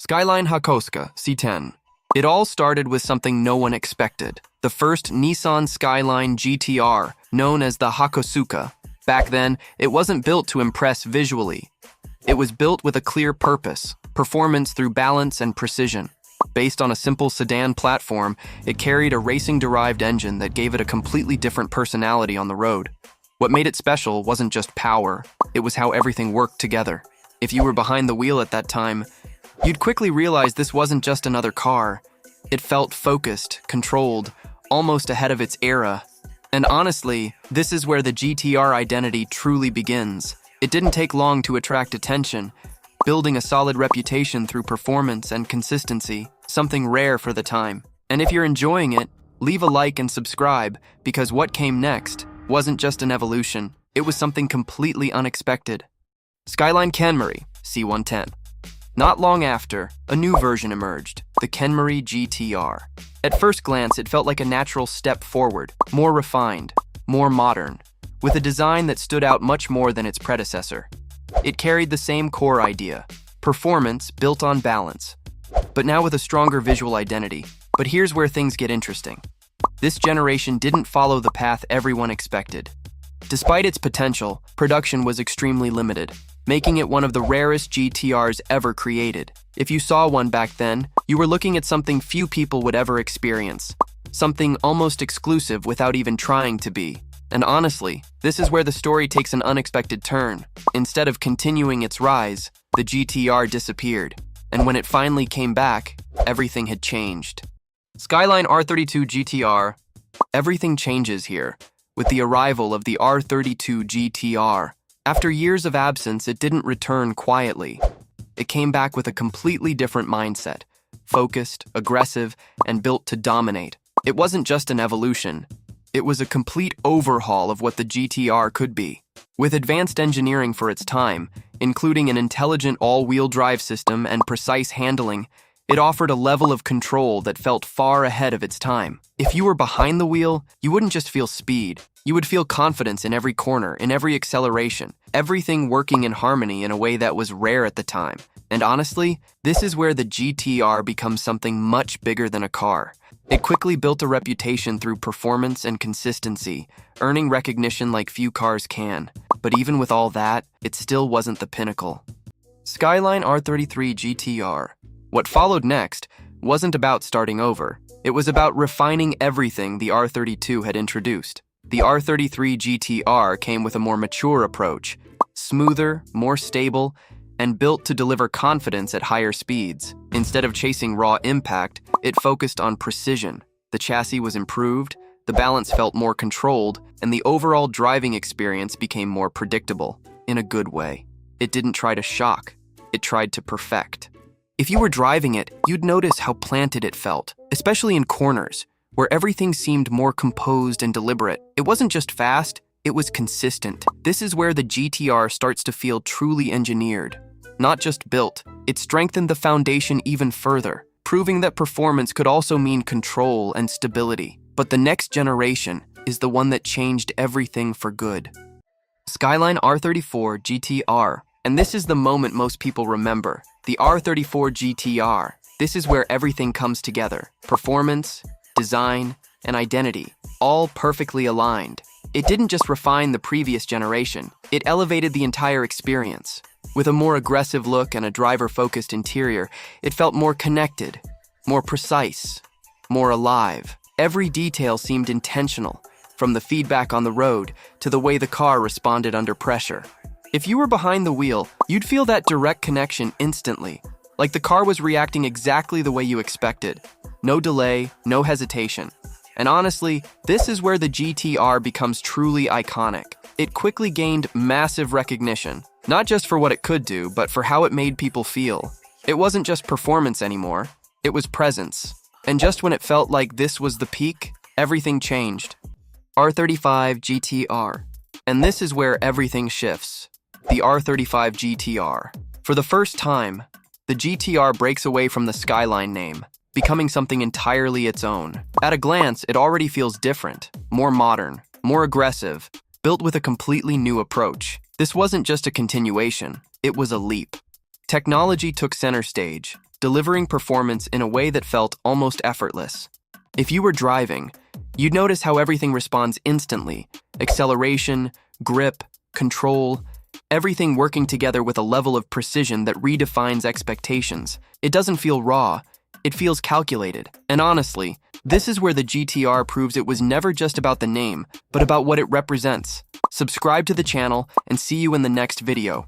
Skyline Hakosuka C10. It all started with something no one expected. The first Nissan Skyline GT-R, known as the Hakosuka. Back then, it wasn't built to impress visually. It was built with a clear purpose, performance through balance and precision. Based on a simple sedan platform, it carried a racing-derived engine that gave it a completely different personality on the road. What made it special wasn't just power, it was how everything worked together. If you were behind the wheel at that time, you'd quickly realize this wasn't just another car. It felt focused, controlled, almost ahead of its era. And honestly, this is where the GT-R identity truly begins. It didn't take long to attract attention, building a solid reputation through performance and consistency, something rare for the time. And if you're enjoying it, leave a like and subscribe, because what came next wasn't just an evolution, it was something completely unexpected. Skyline Kenmeri C110. Not long after, a new version emerged, the Kenmeri GT-R. At first glance, it felt like a natural step forward, more refined, more modern, with a design that stood out much more than its predecessor. It carried the same core idea, performance built on balance, but now with a stronger visual identity. But here's where things get interesting. This generation didn't follow the path everyone expected. Despite its potential, production was extremely limited, making it one of the rarest GT-Rs ever created. If you saw one back then, you were looking at something few people would ever experience, something almost exclusive without even trying to be. And honestly, this is where the story takes an unexpected turn. Instead of continuing its rise, the GT-R disappeared, and when it finally came back, everything had changed. Skyline R32 GT-R. Everything changes here, with the arrival of the R32 GT-R. After years of absence, it didn't return quietly. It came back with a completely different mindset, focused, aggressive, and built to dominate. It wasn't just an evolution. It was a complete overhaul of what the GT-R could be. With advanced engineering for its time, including an intelligent all-wheel drive system and precise handling, it offered a level of control that felt far ahead of its time. If you were behind the wheel, you wouldn't just feel speed. You would feel confidence in every corner, in every acceleration, everything working in harmony in a way that was rare at the time. And honestly, this is where the GT-R becomes something much bigger than a car. It quickly built a reputation through performance and consistency, earning recognition like few cars can. But even with all that, it still wasn't the pinnacle. Skyline R33 GT-R. What followed next wasn't about starting over. It was about refining everything the R32 had introduced. The R33 GT-R came with a more mature approach, smoother, more stable, and built to deliver confidence at higher speeds. Instead of chasing raw impact, it focused on precision. The chassis was improved, the balance felt more controlled, and the overall driving experience became more predictable, in a good way. It didn't try to shock, it tried to perfect. If you were driving it, you'd notice how planted it felt, especially in corners, where everything seemed more composed and deliberate. It wasn't just fast, it was consistent. This is where the GT-R starts to feel truly engineered. Not just built, it strengthened the foundation even further, proving that performance could also mean control and stability. But the next generation is the one that changed everything for good. Skyline R34 GT-R. And this is the moment most people remember. The R34 GT-R. This is where everything comes together. Performance, design, and identity, all perfectly aligned. It didn't just refine the previous generation, it elevated the entire experience. With a more aggressive look and a driver-focused interior, it felt more connected, more precise, more alive. Every detail seemed intentional, from the feedback on the road to the way the car responded under pressure. If you were behind the wheel, you'd feel that direct connection instantly, like the car was reacting exactly the way you expected. No delay, no hesitation. And honestly, this is where the GT-R becomes truly iconic. It quickly gained massive recognition, not just for what it could do, but for how it made people feel. It wasn't just performance anymore, it was presence. And just when it felt like this was the peak, everything changed. R35 GT-R. And this is where everything shifts. The R35 GT-R. For the first time, the GT-R breaks away from the Skyline name, becoming something entirely its own. At a glance, it already feels different, more modern, more aggressive, built with a completely new approach. This wasn't just a continuation, it was a leap. Technology took center stage. delivering performance in a way that felt almost effortless. If you were driving, you'd notice how everything responds instantly: acceleration, grip, control, everything working together with a level of precision that redefines expectations. It doesn't feel raw, it feels calculated. And honestly, this is where the GT-R proves it was never just about the name, but about what it represents. Subscribe to the channel and see you in the next video.